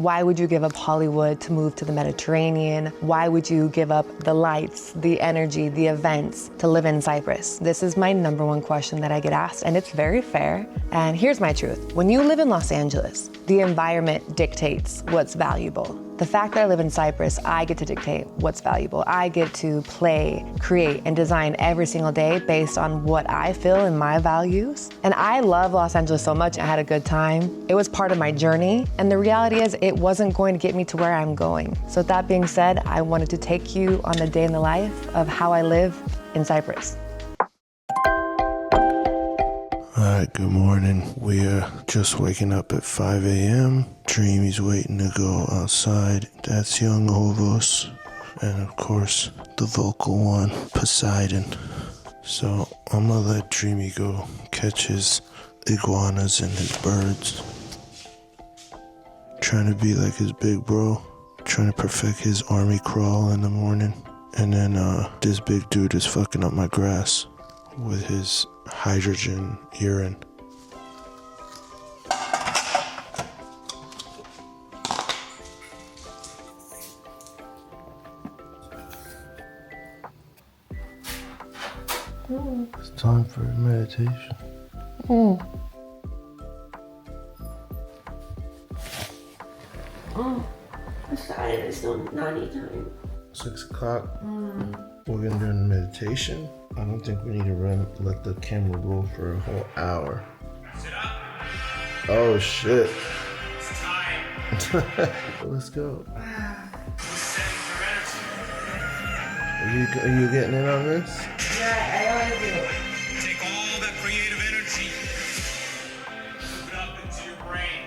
Why would you give up Hollywood to move to the Mediterranean? Why would you give up the lights, the energy, the events to live in Cyprus? This is my number one question that I get asked, and it's very fair. And here's my truth. When you live in Los Angeles, the environment dictates what's valuable. The fact that I live in Cyprus, I get to dictate what's valuable. I get to play, create, and design every single day based on what I feel and my values. And I love Los Angeles so much. I had a good time. It was part of my journey. And the reality is it wasn't going to get me to where I'm going. So with that being said, I wanted to take you on the day in the life of how I live in Cyprus. Alright, good morning. We are just waking up at 5 a.m. Dreamy's waiting to go outside. That's young Ovos. And of course, the vocal one, Poseidon. So I'm gonna let Dreamy go catch his iguanas and his birds. Trying to be like his big bro. Trying to perfect his army crawl in the morning. And then this big dude is fucking up my grass with his hydrogen urine. It's time for meditation. It's tired. It's still nanny time. 6 o'clock. We're gonna do meditation. I don't think we need to let the camera roll for a whole hour. Sit up. Oh shit. It's time. Let's go. Setting for energy. Are you getting in on this? Yeah, I always do. Take all that creative energy. Move it up into your brain.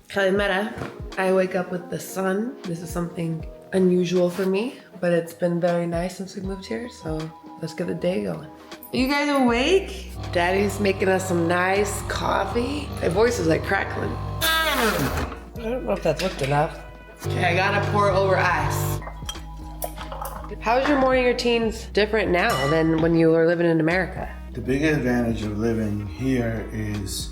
Calimera. I wake up with the sun. This is something unusual for me, but it's been very nice since we moved here, so let's get the day going. Are you guys awake? Daddy's making us some nice coffee. My voice is like crackling. I don't know if that's looked enough. Okay, I gotta pour over ice. How's your morning routines different now than when you were living in America? The big advantage of living here is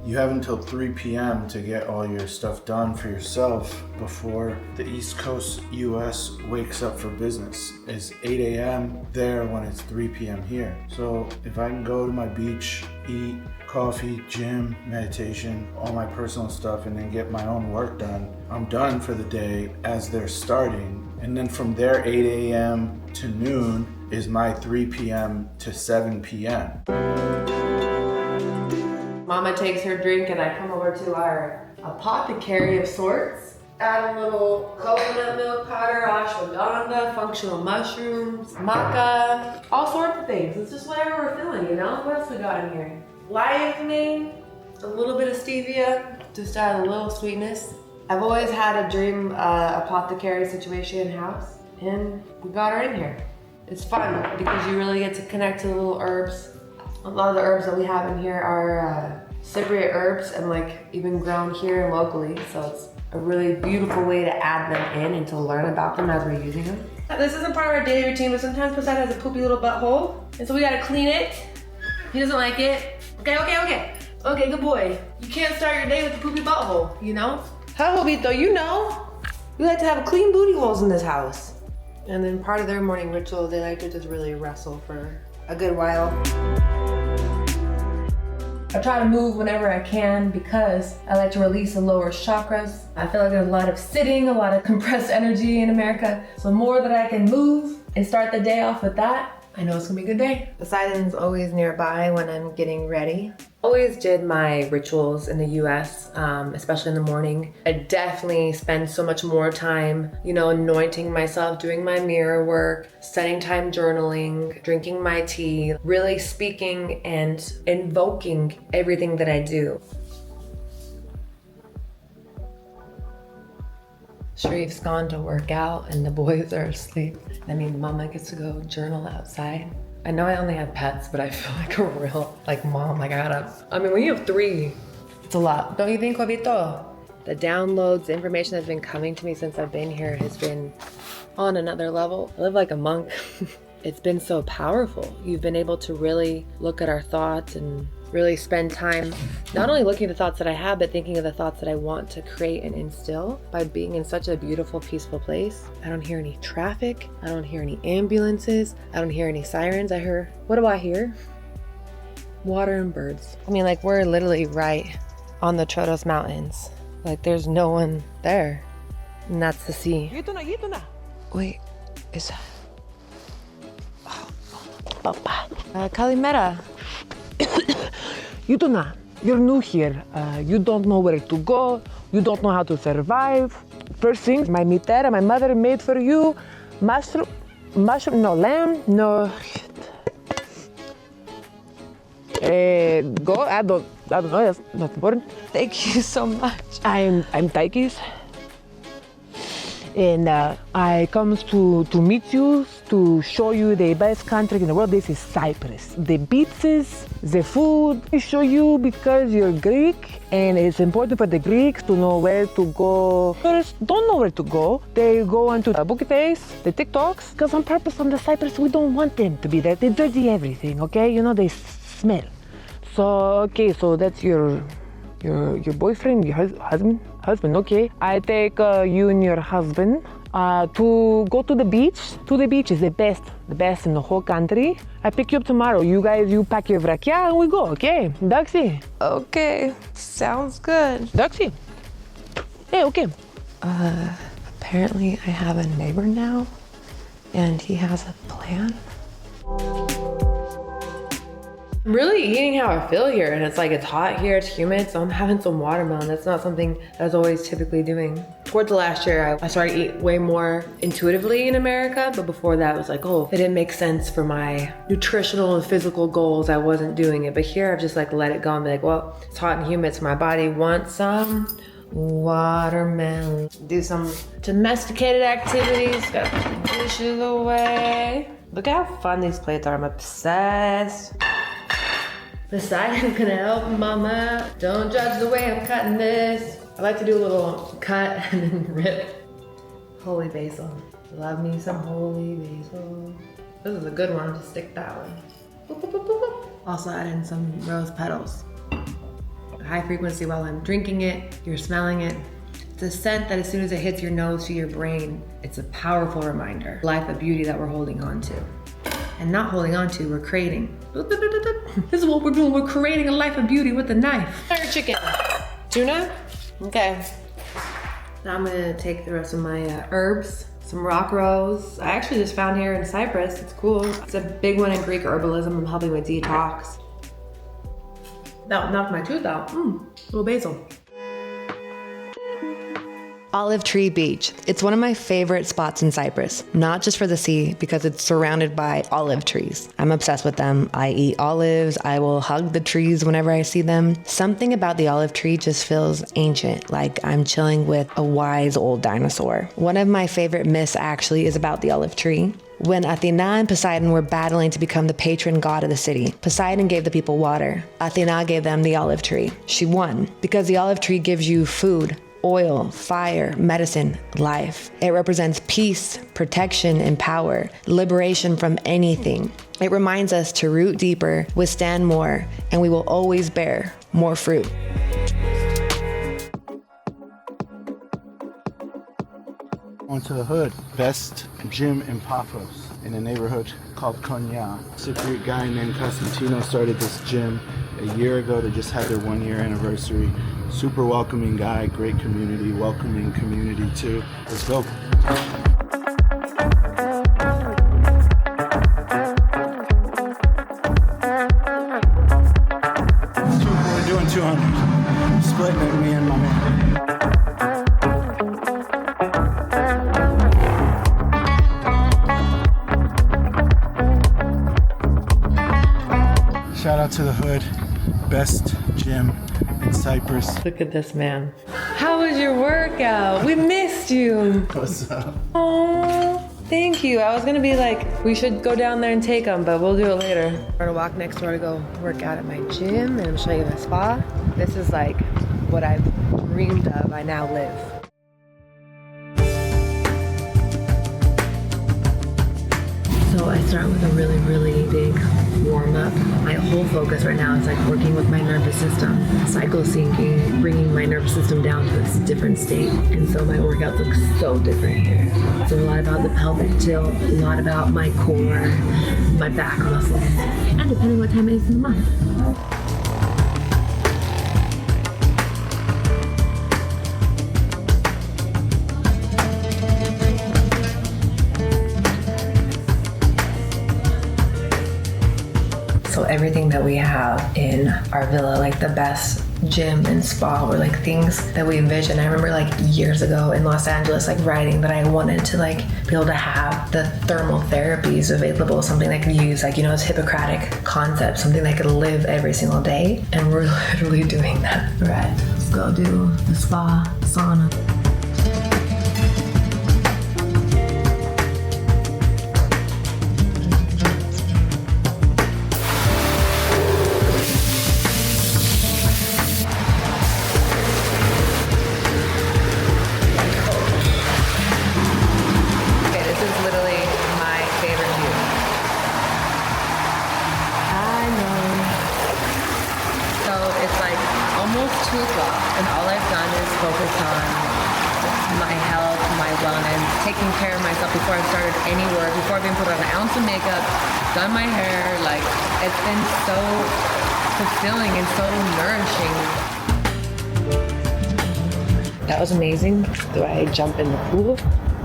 you have until 3 p.m. to get all your stuff done for yourself before the East Coast US wakes up for business. It's 8 a.m. there when it's 3 p.m. here. So if I can go to my beach, eat, coffee, gym, meditation, all my personal stuff, and then get my own work done, I'm done for the day as they're starting. And then from there, 8 a.m. to noon is my 3 p.m. to 7 p.m. Mama takes her drink and I come over to our apothecary of sorts. Add a little coconut milk powder, ashwagandha, functional mushrooms, maca, all sorts of things. It's just whatever we're feeling, you know? What else we got in here? Limonene, a little bit of stevia, just add a little sweetness. I've always had a dream apothecary situation in house, and we got her in here. It's fun because you really get to connect to the little herbs. A lot of the herbs that we have in here are Cypriot herbs and like even grown here locally. So it's a really beautiful way to add them in and to learn about them as we're using them. This isn't part of our daily routine, but sometimes Poseidon has a poopy little butthole. And so we gotta clean it. He doesn't like it. Okay, good boy. You can't start your day with a poopy butthole, you know? Huh, Jovito, you know. We like to have clean booty holes in this house. And then part of their morning ritual, they like to just really wrestle for a good while. I try to move whenever I can because I like to release the lower chakras. I feel like there's a lot of sitting, a lot of compressed energy in America. So the more that I can move and start the day off with that, I know it's gonna be a good day. Poseidon's always nearby when I'm getting ready. Always did my rituals in the US, especially in the morning. I definitely spend so much more time, anointing myself, doing my mirror work, spending time journaling, drinking my tea, really speaking and invoking everything that I do. Sharif's gone to work out and the boys are asleep. That means Mama gets to go journal outside. I know I only have pets, but I feel like a real mom. When you have 3, it's a lot. Don't you think, Jovito? The downloads, the information that's been coming to me since I've been here has been on another level. I live like a monk. It's been so powerful. You've been able to really look at our thoughts and really spend time not only looking at the thoughts that I have, but thinking of the thoughts that I want to create and instill by being in such a beautiful, peaceful place. I don't hear any traffic. I don't hear any ambulances. I don't hear any sirens. What do I hear? Water and birds. I mean, like, we're literally right on the Troodos Mountains. Like, there's no one there. And that's the sea. Wait, is that? Oh, Papa. Kalimera. Yutuna, you're new here. You don't know where to go. You don't know how to survive. First thing, my mother made for you mushroom, no lamb, no. Go. I don't know. That's not important. Thank you so much. I'm Taikis, and I comes to meet you, to show you the best country in the world. This is Cyprus. The beaches, the food. I show you because you're Greek, and it's important for the Greeks to know where to go. Tourists don't know where to go. They go onto the Bookie Face, the TikToks, because on purpose on the Cyprus, we don't want them to be there. They dirty everything, okay? You know, they smell. So, okay, so that's your boyfriend, your husband, okay. I take you and your husband to go to the beach. To the beach is the best in the whole country. I pick you up tomorrow. You pack your vrakia and we go, okay? Daxi. Okay, sounds good. Daxi. Hey, okay. Apparently I have a neighbor now, and he has a plan. I'm really eating how I feel here, and it's like it's hot here, it's humid, so I'm having some watermelon. That's not something that I was always typically doing. Towards the last year, I started to eat way more intuitively in America, but before that, it was like, oh, it didn't make sense for my nutritional and physical goals. I wasn't doing it, but here I've just like let it go and be like, well, it's hot and humid, so my body wants some watermelon. Do some domesticated activities, gotta put the dishes away. Look how fun these plates are, I'm obsessed. Poseidon's gonna help mama. Don't judge the way I'm cutting this. I like to do a little cut and then rip. Holy basil. Love me some holy basil. This is a good one, just stick that one. Boop, boop, boop, boop, boop. Also add in some rose petals. High frequency while I'm drinking it, you're smelling it. It's a scent that as soon as it hits your nose to your brain, it's a powerful reminder. Life of beauty that we're holding on to. And not holding on to, we're creating. This is what we're doing. We're creating a life of beauty with a knife. Fire chicken. Tuna? Okay. Now I'm gonna take the rest of my herbs, some rock rose. I actually just found here in Cyprus. It's cool. It's a big one in Greek herbalism. I'm helping with detox. That knocked my tooth out. Little basil. Olive Tree Beach. It's one of my favorite spots in Cyprus, not just for the sea, because it's surrounded by olive trees. I'm obsessed with them. I eat olives. I will hug the trees whenever I see them. Something about the olive tree just feels ancient, like I'm chilling with a wise old dinosaur. One of my favorite myths actually is about the olive tree. When Athena and Poseidon were battling to become the patron god of the city, Poseidon gave the people water. Athena gave them the olive tree. She won because the olive tree gives you food, oil, fire, medicine, life. It represents peace, protection, and power, liberation from anything. It reminds us to root deeper, withstand more, and we will always bear more fruit. Onto the hood. Best gym in Paphos, in a neighborhood called Konya. Cypriot guy named Constantino started this gym a year ago. They just had their 1-year anniversary. Super welcoming guy, great community, welcoming community too. Let's go. We're doing 200. Splitting it, me and my man. Shout out to the hood, best gym in Cyprus. Look at this man. How was your workout? We missed you. What's up? Oh, thank you. I was gonna be like, we should go down there and take them, but we'll do it later. We're gonna walk next door to go work out at my gym, and I'm showing you the spa. This is like what I've dreamed of. I now live. So I start with a really, really big warm up. My whole focus right now is like working with my nervous system, cycle syncing, bringing my nervous system down to this different state. And so my workouts look so different here. So a lot about the pelvic tilt, a lot about my core, my back muscles, and depending what time it is in the month. So everything that we have in our villa, like the best gym and spa, were like things that we envisioned. I remember like years ago in Los Angeles, like writing that I wanted to like be able to have the thermal therapies available, something I could use, like, you know, this Hippocratic concept, something that I could live every single day. And we're literally doing that. Right, let's go do the spa, sauna. And all I've done is focus on my health, my wellness, taking care of myself before I've started any work, before I've even put on an ounce of makeup, done my hair. Like, it's been so fulfilling and so nourishing. That was amazing. Do I jump in the pool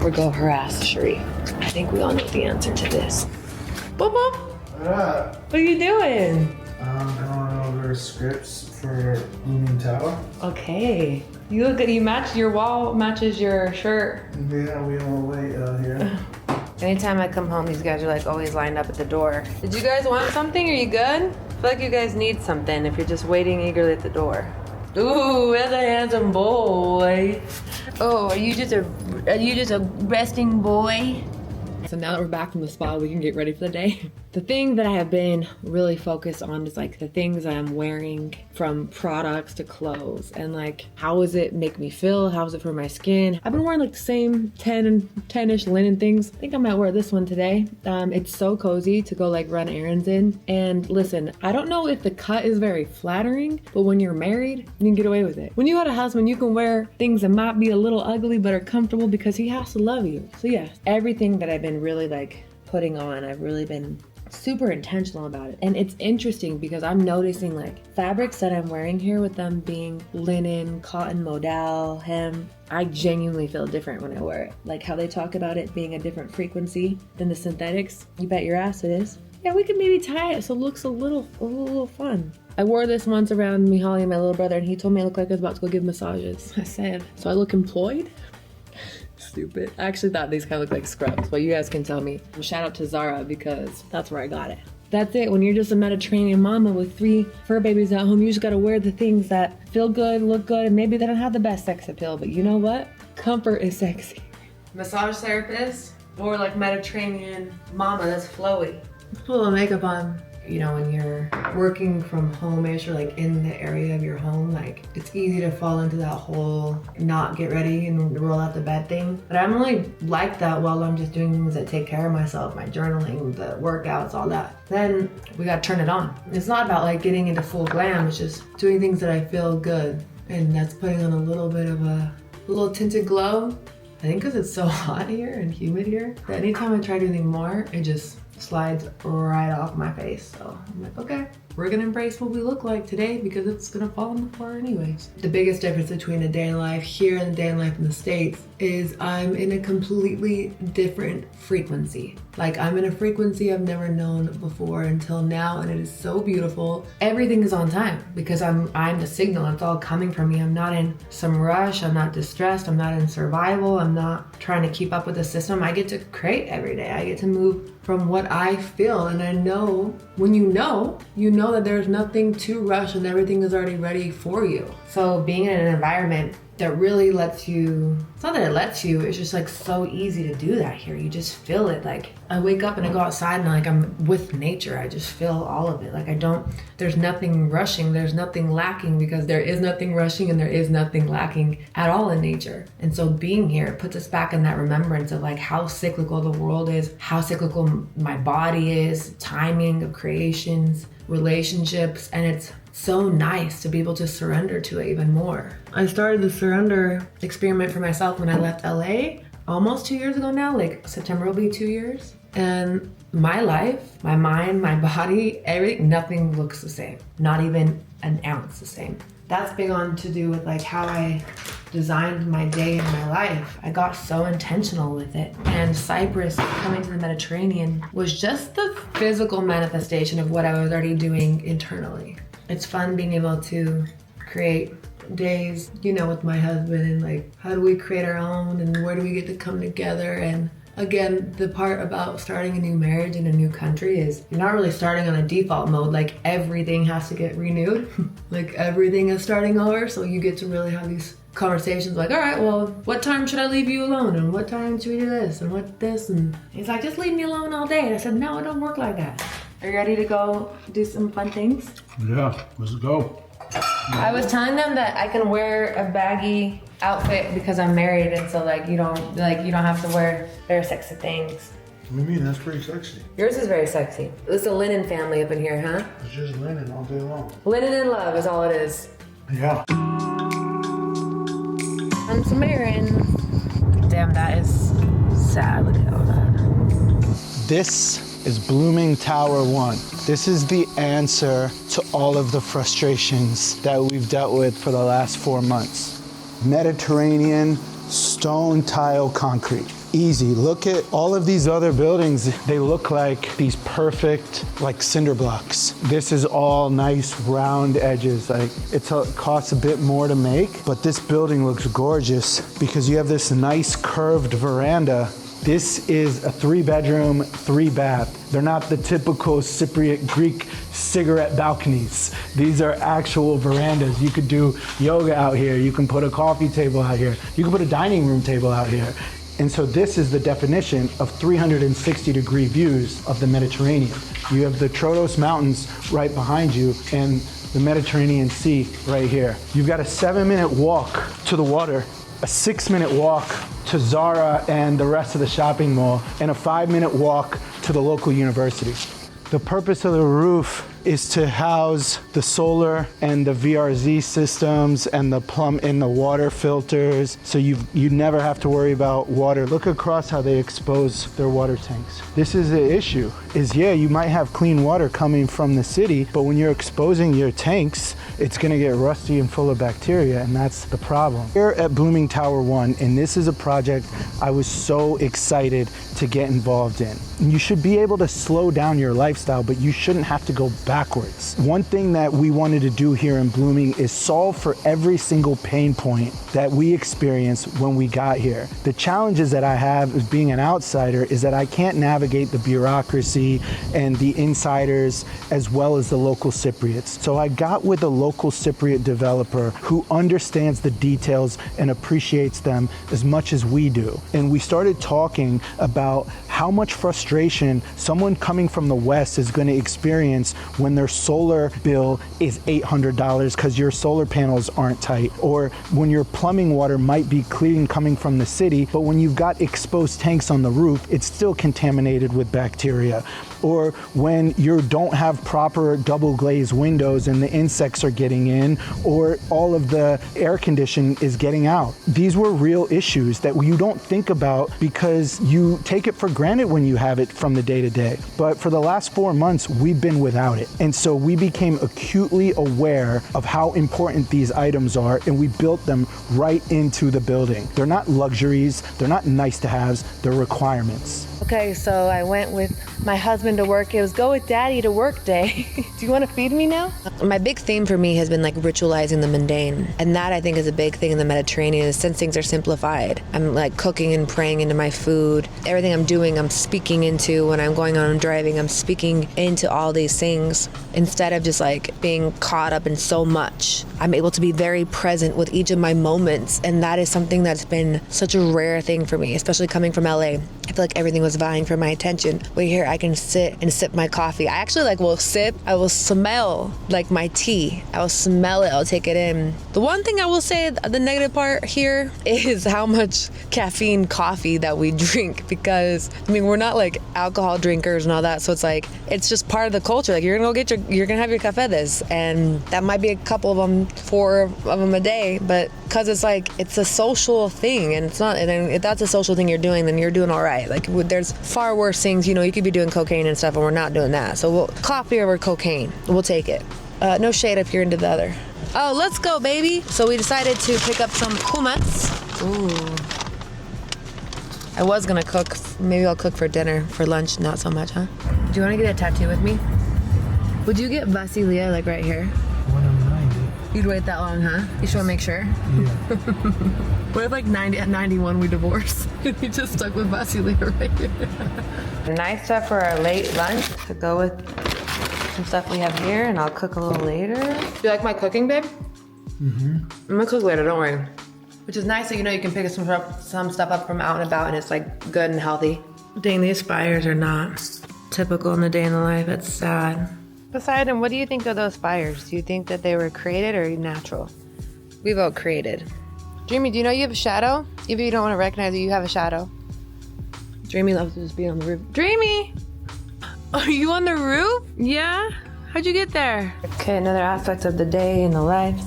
or go harass Cherie? I think we all know the answer to this. Boop, boop. What are you doing? I'm going over scripts for Looming Tower. Okay. You look good. You match, your wall matches your shirt. Yeah, we all wait out here. Anytime I come home, these guys are like always lined up at the door. Did you guys want something? Are you good? I feel like you guys need something if you're just waiting eagerly at the door. Ooh, that's a handsome boy. Oh, are you just a resting boy? So now that we're back from the spa, we can get ready for the day. The thing that I have been really focused on is like the things I'm wearing, from products to clothes, and like how does it make me feel? How is it for my skin? I've been wearing like the same 10-ish linen things. I think I might wear this one today. It's so cozy to go like run errands in. And listen, I don't know if the cut is very flattering, but when you're married, you can get away with it. When you got a husband, you can wear things that might be a little ugly but are comfortable because he has to love you. So yeah, everything that I've been really like putting on, I've really been super intentional about it. And it's interesting because I'm noticing like fabrics that I'm wearing here, with them being linen, cotton, modal, hem, I genuinely feel different when I wear it. Like how they talk about it being a different frequency than the synthetics. You bet your ass it is. Yeah, we could maybe tie it so it looks a little fun. I wore this once around Mihaly and my little brother, and he told me I looked like I was about to go give massages. I said, so I look employed? Stupid. I actually thought these kind of look like scrubs, but you guys can tell me. Shout out to Zara because that's where I got it. That's it. When you're just a Mediterranean mama with 3 fur babies at home, you just gotta wear the things that feel good, look good, and maybe they don't have the best sex appeal, but you know what? Comfort is sexy. Massage therapist or like Mediterranean mama that's flowy. Put a little makeup on. You know, when you're working from home-ish or like in the area of your home, like it's easy to fall into that whole not get ready and roll out the bed thing. But I'm really like that while I'm just doing things that take care of myself, my journaling, the workouts, all that. Then we gotta turn it on. It's not about like getting into full glam, it's just doing things that I feel good. And that's putting on a little bit of a little tinted glow. I think because it's so hot here and humid here, that anytime I try to do anything more, it just slides right off my face. So I'm like, okay, we're gonna embrace what we look like today because it's gonna fall on the floor anyways. The biggest difference between a day in life here and a day in life in the States is I'm in a completely different frequency. Like I'm in a frequency I've never known before until now, and it is so beautiful. Everything is on time because I'm the signal. It's all coming from me. I'm not in some rush. I'm not distressed. I'm not in survival. I'm not trying to keep up with the system. I get to create every day. I get to move from what I feel, and I know when you know know that there's nothing to rush and everything is already ready for you. So being in an environment that really lets you, it's not that it lets you, it's just like so easy to do that here. You just feel it. Like I wake up and I go outside and like I'm with nature. I just feel all of it. Like there's nothing rushing, there's nothing lacking, because there is nothing rushing and there is nothing lacking at all in nature. And so being here puts us back in that remembrance of like how cyclical the world is, how cyclical my body is, timing of creations, relationships, and it's so nice to be able to surrender to it even more. I started the surrender experiment for myself when I left LA almost 2 years ago now, like September will be 2 years. And my life, my mind, my body, everything, nothing looks the same. Not even an ounce the same. That's big on to do with like how I designed my day and my life. I got so intentional with it. And Cyprus, coming to the Mediterranean, was just the physical manifestation of what I was already doing internally. It's fun being able to create days, you know, with my husband, and like, how do we create our own and where do we get to come together? And again, the part about starting a new marriage in a new country is you're not really starting on a default mode. Like everything has to get renewed. Like everything is starting over. So you get to really have these conversations like, all right, well, what time should I leave you alone? And what time should we do this? And what this? And he's like, just leave me alone all day. And I said, no, it don't work like that. Are you ready to go do some fun things? Yeah, let's go. I was telling them that I can wear a baggy outfit because I'm married, and so like you don't have to wear very sexy things. What do you mean? That's pretty sexy. Yours is very sexy. It's a linen family up in here, huh? It's just linen all day long. Linen and love is all it is. Yeah. I'm some errands. Damn, that is sad. Look at all that. This is Blooming Tower 1. This is the answer to all of the frustrations that we've dealt with for the last 4 months. Mediterranean, stone, tile, concrete. Easy. Look at all of these other buildings. They look like these perfect, like cinder blocks. This is all nice round edges. Like it costs a bit more to make, but this building looks gorgeous because you have this nice curved veranda. This is a 3-bedroom, 3-bath. They're not the typical Cypriot Greek cigarette balconies. These are actual verandas. You could do yoga out here. You can put a coffee table out here. You can put a dining room table out here. And so this is the definition of 360-degree views of the Mediterranean. You have the Troodos Mountains right behind you and the Mediterranean Sea right here. You've got a 7-minute walk to the water, a 6-minute walk to Zara and the rest of the shopping mall, and a 5-minute walk to the local university. The purpose of the roof is to house the solar and the VRZ systems and the plumb and the water filters, so you never have to worry about water. Look across how they expose their water tanks. This is the issue, is you might have clean water coming from the city, but when you're exposing your tanks, it's gonna get rusty and full of bacteria, and that's the problem. Here at Blooming Tower 1, and this is a project I was so excited to get involved in. You should be able to slow down your lifestyle, but you shouldn't have to go backwards. One thing that we wanted to do here in Blooming is solve for every single pain point that we experienced when we got here. The challenges that I have as being an outsider is that I can't navigate the bureaucracy and the insiders as well as the local Cypriots. So I got with a local Cypriot developer who understands the details and appreciates them as much as we do. And we started talking about how much frustration someone coming from the West is going to experience when their solar bill is $800 because your solar panels aren't tight, or when your plumbing water might be clean coming from the city, but when you've got exposed tanks on the roof, it's still contaminated with bacteria. Or when you don't have proper double glazed windows and the insects are getting in, or all of the air conditioning is getting out. These were real issues that you don't think about because you take it for granted when you have it from the day to day. But for the last 4 months, we've been without it. And so we became acutely aware of how important these items are, and we built them right into the building. They're not luxuries, they're not nice to haves, they're requirements. Okay, so I went with my husband to work. It was go with daddy to work day. Do you want to feed me now? My big theme for me has been like ritualizing the mundane. And that I think is a big thing in the Mediterranean is since things are simplified. I'm like cooking and praying into my food. Everything I'm doing, I'm speaking into. When I'm going on driving, I'm speaking into all these things. Instead of just like being caught up in so much, I'm able to be very present with each of my moments. And that is something that's been such a rare thing for me, especially coming from LA. I feel like everything was vying for my attention. Wait, here I can sit and sip my coffee. I actually like will sip, I will smell like my tea. I will smell it, I'll take it in. The one thing I will say, the negative part here is how much caffeine coffee that we drink, because I mean, we're not like alcohol drinkers and all that. So it's like, it's just part of the culture. Like you're gonna have your cafés, and that might be a couple of them, 4 of them a day, but because it's like, it's a social thing, and it's not, and if that's a social thing you're doing, then you're doing all right. Like there's far worse things, you know, you could be doing cocaine and stuff, and we're not doing that. So coffee over cocaine, we'll take it. No shade if you're into the other. Oh, let's go, baby. So we decided to pick up some hummus. Ooh. I was gonna cook, maybe I'll cook for dinner, for lunch, not so much, huh? Do you wanna get a tattoo with me? Would you get Basilia like right here? When I'm 90. You'd wait that long, huh? You just wanna make sure? Yeah. What if like 90 at 91 we divorce? We just stuck with Basilia right here. Nice stuff for our late lunch to go with some stuff we have here, and I'll cook a little later. Do you like my cooking, babe? Mm-hmm. I'm gonna cook later, don't worry. Which is nice, so you know you can pick some stuff up from out and about, and it's like good and healthy. Dang, these fires are not typical in the day in the life. It's sad. Poseidon, what do you think of those fires? Do you think that they were created or natural? We vote created. Dreamy, do you know you have a shadow? Even if you don't want to recognize it, you have a shadow. Dreamy loves to just be on the roof. Dreamy! Are you on the roof? Yeah? How'd you get there? Okay, another aspect of the day in the life.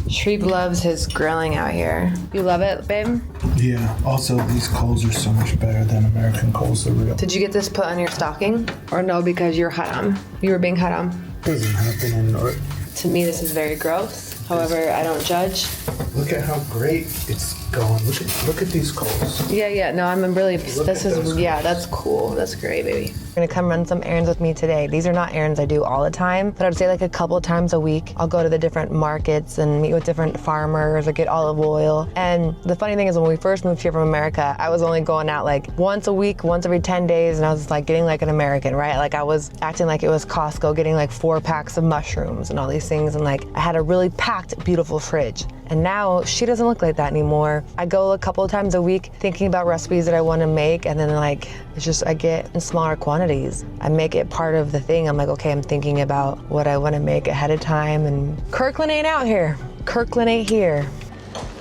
Shreep loves his grilling out here. You love it, babe? Yeah. Also, these coals are so much better than American coals. They're real. Did you get this put on your stocking? Or no, because you're haram? You were being haram? Doesn't happen in North. To me, this is very gross. However, I don't judge. Look at how great it's going. Look at these coals. Yeah. No, I'm really. That's cool. That's great, baby. You're gonna come run some errands with me today. These are not errands I do all the time, but I'd say like a couple of times a week. I'll go to the different markets and meet with different farmers or get olive oil. And the funny thing is, when we first moved here from America, I was only going out like once a week, once every 10 days, and I was like getting like an American, right? Like I was acting like it was Costco, getting like 4 packs of mushrooms and all these things, and like I had a really packed, beautiful fridge. And now she doesn't look like that anymore. I go a couple of times a week thinking about recipes that I want to make, and then like it's just I get in smaller quantities. I make it part of the thing. I'm like, okay, I'm thinking about what I want to make ahead of time, and Kirkland ain't out here. Kirkland ain't here.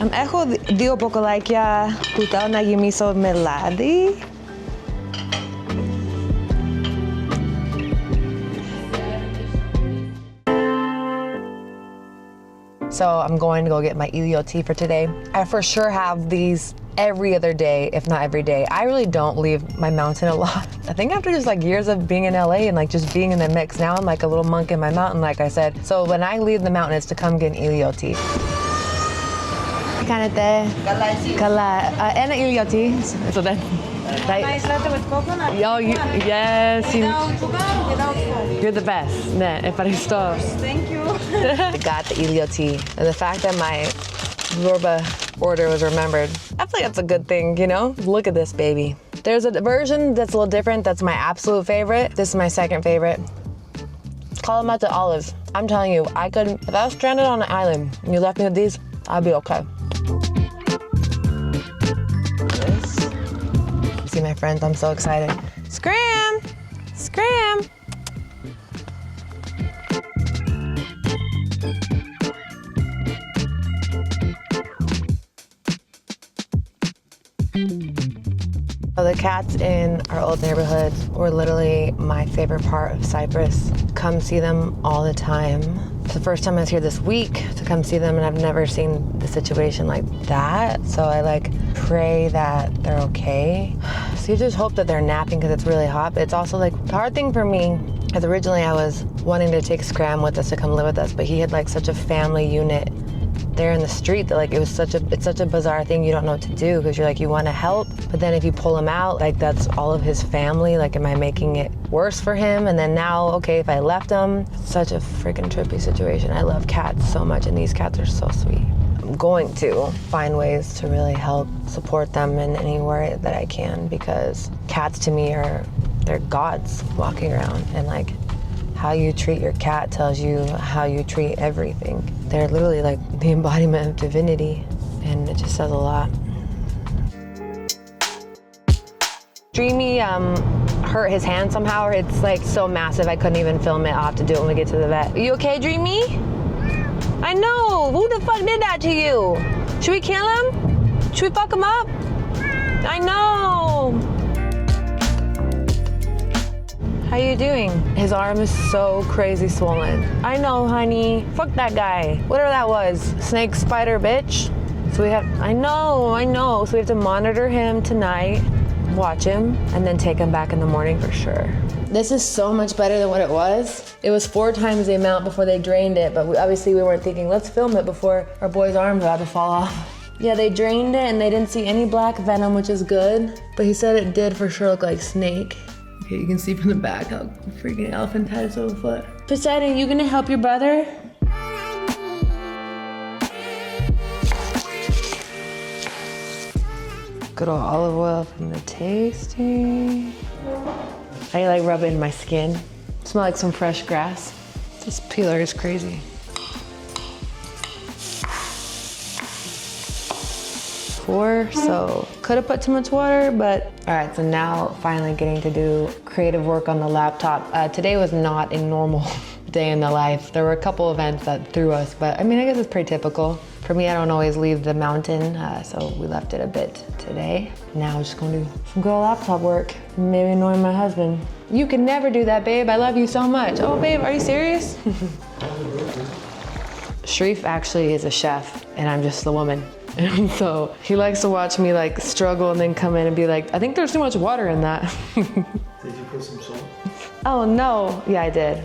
Echo dio poco like ya kutao na gimiso meladi. So I'm going to go get my Elio tea for today. I for sure have these every other day, if not every day. I really don't leave my mountain a lot. I think after just like years of being in LA and like just being in the mix, now I'm like a little monk in my mountain, like I said. So when I leave the mountain, it's to come get an Elio tea. Kanete. Kala. And an Elio tea. So then. Nice latte with coconut. Yes. You're the best. Ne, Thank you. I got the Elio tea. And the fact that my Zorba order was remembered, I feel like that's a good thing, you know? Look at this baby. There's a version that's a little different. That's my absolute favorite. This is my second favorite. Kalamata olives. I'm telling you, if I was stranded on an island and you left me with these, I'd be okay. You see my friends, I'm so excited. Scram! Scram! The cats in our old neighborhood were literally my favorite part of Cyprus. Come see them all the time. It's the first time I was here this week to come see them, and I've never seen the situation like that. So I like pray that they're okay. So you just hope that they're napping because it's really hot. But it's also like the hard thing for me is originally I was wanting to take Scram with us to come live with us, but he had like such a family unit there in the street that like it's such a bizarre thing. You don't know what to do because you're like, you want to help, but then if you pull him out, like that's all of his family. Like, am I making it worse for him? And then now, okay, if I left him, such a freaking trippy situation. I love cats so much, and these cats are so sweet. I'm going to find ways to really help support them in any way that I can, because cats to me they're gods walking around, and like how you treat your cat tells you how you treat everything. They're literally like the embodiment of divinity, and it just says a lot. Dreamy hurt his hand somehow, or it's like so massive I couldn't even film it. I'll have to do it when we get to the vet. Are you okay, Dreamy? I know, who the fuck did that to you? Should we kill him? Should we fuck him up? I know. How you doing? His arm is so crazy swollen. I know, honey. Fuck that guy. Whatever that was. Snake, spider, bitch. So I know. So we have to monitor him tonight, watch him, and then take him back in the morning for sure. This is so much better than what it was. It was 4 times the amount before they drained it, but obviously we weren't thinking, let's film it before our boy's arm's about to fall off. Yeah, they drained it and they didn't see any black venom, which is good, but he said it did for sure look like snake. Okay, you can see from the back how freaking elephant had its little foot. Poseidon, you gonna help your brother? Good old olive oil from the tasty. I like rub it in my skin. Smell like some fresh grass. This peeler is crazy. So could have put too much water, but all right, so now finally getting to do creative work on the laptop. Today was not a normal day in the life. There were a couple events that threw us, but I mean, I guess it's pretty typical. For me, I don't always leave the mountain, so we left it a bit today. Now I'm just gonna do some good laptop work, maybe annoy my husband. You can never do that, babe. I love you so much. Oh, babe, are you serious? Sharif actually is a chef, and I'm just the woman. And so he likes to watch me like struggle and then come in and be like, I think there's too much water in that. Did you put some salt? Oh no, yeah I did.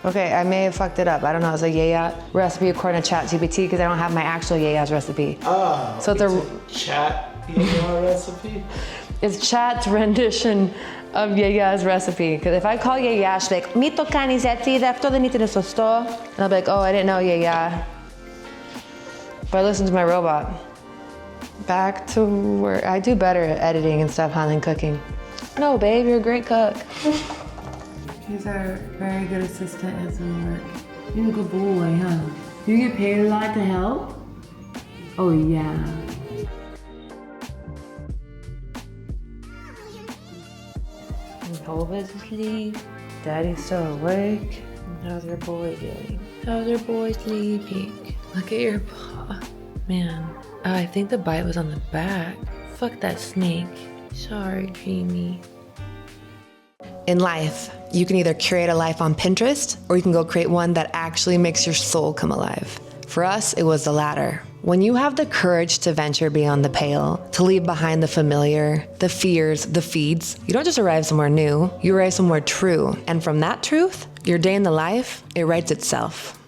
Okay, I may have fucked it up. I don't know, it's a yaya recipe according to ChatGPT because I don't have my actual yaya's recipe. Ah, so it's a chat yaya recipe? It's Chat's rendition of yaya's recipe. Because if I call yaya, she'll be like, Mito kanizeti, after the niti sosto. And I'll be like, oh, I didn't know yaya. But I listen to my robot. Back to work. I do better at editing and stuff than cooking. No, babe, you're a great cook. He's our very good assistant at some work. You're a good boy, huh? You get paid a lot to help? Oh, yeah. Hova's asleep. Daddy's still awake. How's your boy doing? How's your boy sleeping? Look at your paw. Man. Oh, I think the bite was on the back. Fuck that snake. Sorry, Dreamy. In life, you can either curate a life on Pinterest or you can go create one that actually makes your soul come alive. For us, it was the latter. When you have the courage to venture beyond the pale, to leave behind the familiar, the fears, the feeds, you don't just arrive somewhere new, you arrive somewhere true. And from that truth, your day in the life, it writes itself.